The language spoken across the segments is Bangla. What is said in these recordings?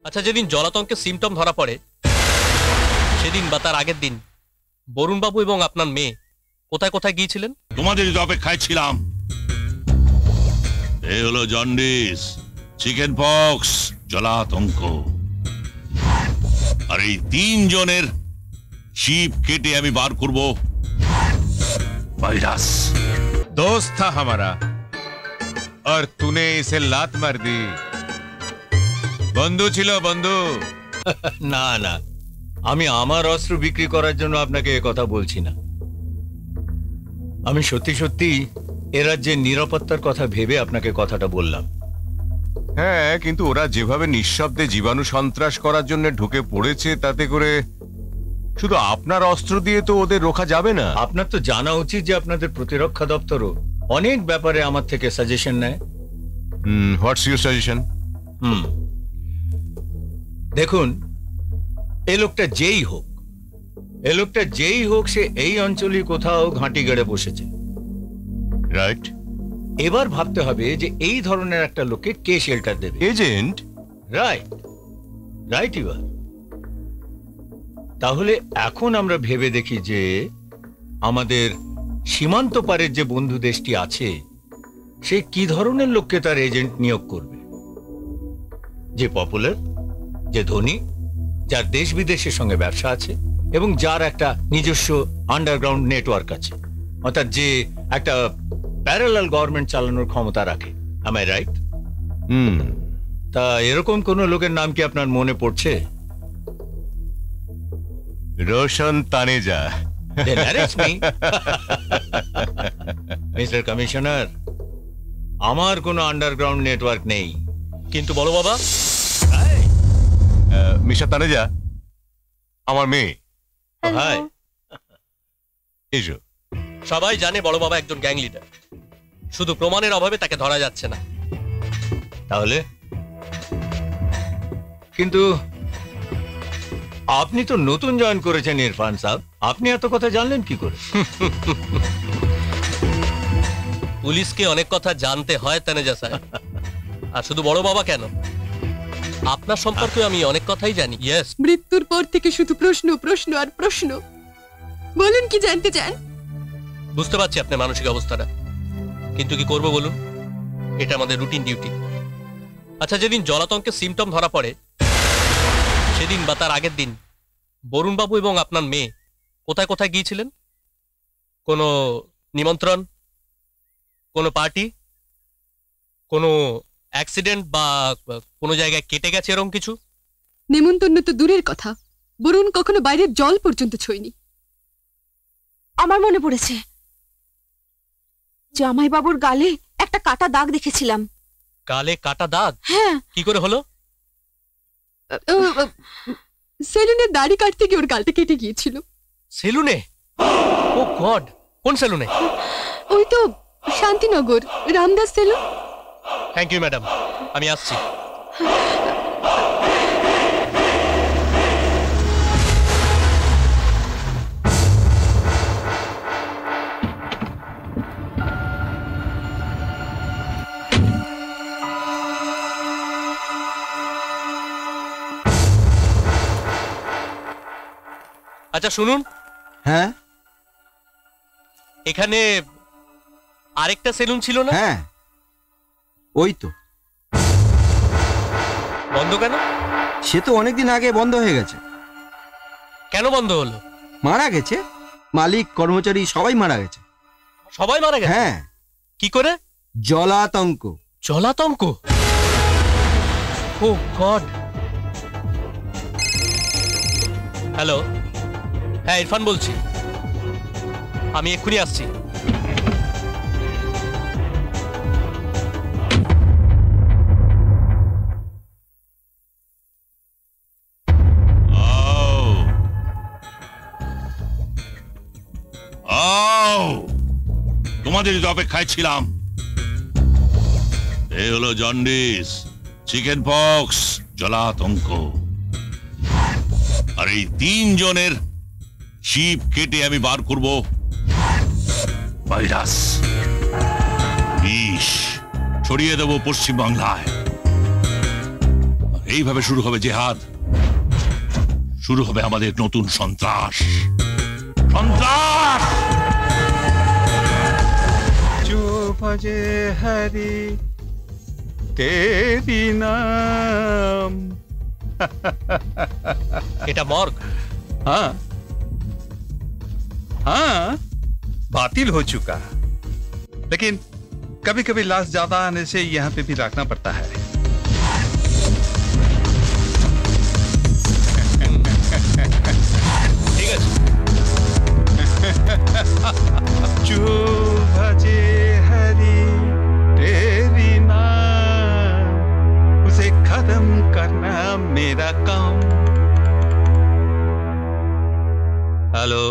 আচ্ছা, যেদিন জলাতঙ্কের সিমটম ধরা পড়ে সেদিন বা তার আগের দিন বরুণ বাবু এবং আপনার মেয়ে কোথায় কোথায় গিয়েছিলেন? তোমাদের তো অপেক্ষায় ছিলাম। এই হলো জন্ডিস, চিকেন পক্স, জলাতঙ্ক, আর এই 3 জনের শিপ কেটে আমি বার করব ভাইরাস। दोस्त था हमारा और तूने इसे लात मार दी। বন্ধু ছিল বন্ধু। না না, আমি আমার অস্ত্র বিক্রি করার জন্য আপনাকে এ কথা বলছি না। আমি সত্যি সত্যি এ রাজ্যের নিরাপত্তার কথা ভেবে আপনাকে কথাটা বললাম। হ্যাঁ, কিন্তু ওরা যেভাবে নিঃশব্দে জীবাণু সন্ত্রাস করার জন্য ঢুকে পড়েছে, তাতে করে শুধু আপনার অস্ত্র দিয়ে তো ওদের রোখা যাবে না। আপনার তো জানা উচিত যে আপনাদের প্রতিরক্ষা দপ্তরও অনেক ব্যাপারে আমার থেকে সাজেশন নেয়। What's your suggestion? দেখুন, এই লোকটা যেই হোক সে এই অঞ্চলে কোথাও ঘাঁটি গেড়ে বসেছে, রাইট? এবার ভাবতে হবে যে এই ধরনের একটা লোককে কে শেল্টার দেবে। এজেন্ট? রাইট এবার। তাহলে এখন আমরা ভেবে দেখি যে আমাদের সীমান্ত পারের যে বন্ধু দেশটি আছে সে কি ধরনের লোককে তার এজেন্ট নিয়োগ করবে। যে পপুলার, যে ধনী, যার দেশ বিদেশের সঙ্গে ব্যবসা আছে এবং যার একটা নিজস্ব আন্ডারগ্রাউন্ড নেটওয়ার্ক আছে, অর্থাৎ যে একটা প্যারালাল গভর্নমেন্ট চালানোর ক্ষমতা রাখে। am I right? তা এরকম কোন লোকের নাম কি আপনার মনে পড়ছে? রোশন তানেজা। মিস্টার কমিশনার, আমার কোনো আন্ডারগ্রাউন্ড নেটওয়ার্ক নেই। কিন্তু বড় বাবা, মিস্টার তানেজা আমার মেয়ে। হাই, এসো। সবাই জানে বড় বাবা একজন গ্যাং লিডার, শুধু প্রমাণের অভাবে তাকে ধরা যাচ্ছে না। তাহলে কিন্তু আপনি তো নতুন জয়েন করেছেন ইরফান সাহেব, আপনি এত কথা জানলেন কি করে? পুলিশকে অনেক কথা জানতে হয় তানেজা স্যার। আর শুধু বড় বাবা কেন, আপনার সম্পর্কে আমি অনেক কথাই জানি। ইয়েস। মৃত্যুর পর থেকে শুধু প্রশ্ন প্রশ্ন আর প্রশ্ন। বলুন কি জানতে চান? বুঝতে পারছি আপনার মানসিক অবস্থাটা, কিন্তু কি করব বলুন, এটা আমাদের রুটিন ডিউটি। আচ্ছা, যেদিন জলাতঙ্কের সিমটম ধরা পড়ে সেদিন বা তার আগের দিন বরুণ বাবু এবং আপনার মেয়ে কোথায় কোথায় গিয়েছিলেন? কোনো নিমন্ত্রণ, কোনো পার্টি, কোনো অ্যাক্সিডেন্ট বা কোনো জায়গায় কেটে গেছে এরকম কিছু? নেমন্তন্ন তো দূরের কথা, বরুণ কখনো বাইরের জল পর্যন্ত ছুঁয়নি। আমার মনে পড়েছে, জামাই বাবুর গালে একটা কাটা দাগ দেখেছিলাম। গালে কাটা দাগ? হ্যাঁ। কি করে হলো? সেলুনে দাড়ি কাটতে গিয়ে ওর গালটা কেটে গিয়েছিল। সেলুনে? ও গড, কোন সেলুনে? ওই তো Shantinagar, Ramdas salon. Thank you madam, আমি আসছি। আচ্ছা শুনুন। হ্যাঁ, এখানে আরেকটা সেলুন ছিল না? হ্যাঁ ওই তো। বন্ধ কেন? সে তো অনেকদিন আগে বন্ধ হয়ে গেছে। কেন বন্ধ হলো? মারা গেছে, মালিক কর্মচারী সবাই মারা গেছে। সবাই মারা গেছে? হ্যাঁ। কি করে? জলাতঙ্ক। জলাতঙ্ক? ও গড। হ্যালো, হ্যাঁ ইরফান বলছি, আমি এক্ষুনি আসছি। তোমাদের তো অপেক্ষায় ছিলাম। এই হলো জন্ডিস, চিকেন পক্স, জলাতঙ্ক, আর এই 3 জনের শিপ কেটে আমি বার করব ভাইরাস, বিষ ছড়িয়ে দেব পশ্চিম বাংলায়। এইভাবে শুরু হবে জেহাদ, শুরু হবে আমাদের নতুন সন্ত্রাস। সন্ত্রাস! जो भजे हरि तेरी नाम। এটা মর্গ। हाँ हाँ, बातिल हो चुका, लेकिन कभी कभी लाश ज्यादा आने से यहाँ पे भी रखना पड़ता है। ঠিক আছে, जो भजे हरि तेरी नाम, उसे खत्म करना मेरा काम। हेलो,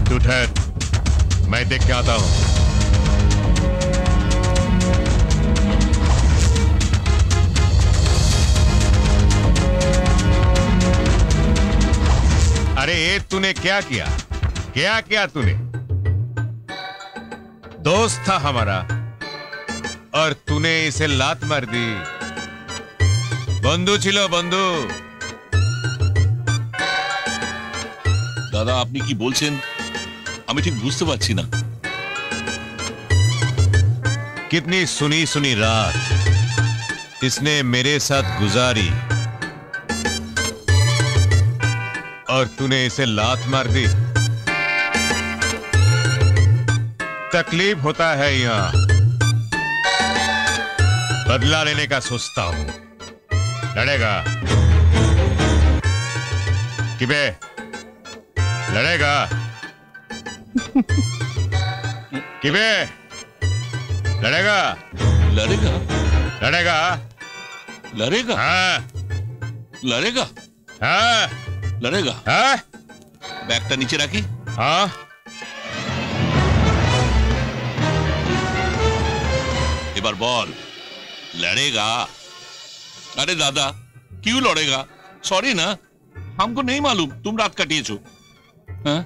तू ठहर, मैं देख के आता हूं। अरे ये तूने क्या किया? क्या किया तूने? दोस्त था हमारा और तूने इसे लात मार दी। बंधु छिलो बंधु। দাদা আপনি কি বলছেন আমি ঠিক বুঝতে পারছি না। कितनी सुनी सुनी रात इसने मेरे साथ गुजारी और तूने इसे लात मार दी। तकलीफ होता है यहां, बदला लेने का सोचता हूं। लड़ेगा किबे? लड़ेगा किबे? लड़ेगा? लड़ेगा? लड़ेगा? लड़ेगा? हाँ लड़ेगा? हाँ लड़ेगा? हाँ ব্যাগটা নিচে রাখি। हाँ। এবার বল, लड़ेगा? अरे दादा क्यों लड़ेगा? सॉरी ना, हमको नहीं मालूम तुम रात काटिएছো। हाँ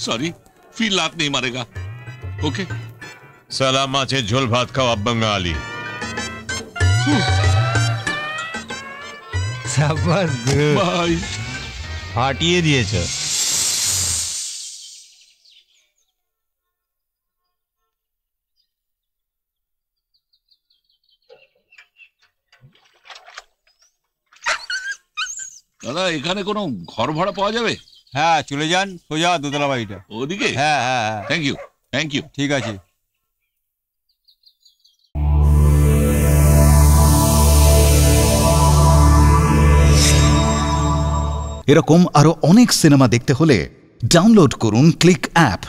सॉरी, फिर लात नहीं मारेगा। ओके साला माछे झोल भात खाओ अब बंगाली। সাবাস बाय। ফাটিয়ে দিয়েছো। দাদা এখানে কোনো ঘর ভাড়া পাওয়া যাবে? হ্যাঁ চলে যান সোজা দোতলা বাড়িটা। ওদিকে? হ্যাঁ হ্যাঁ হ্যাঁ থ্যাংক ইউ, থ্যাংক ইউ। ঠিক আছে। এরকম আরো অনেক সিনেমা দেখতে হলে ডাউনলোড করুন ক্লিক অ্যাপ।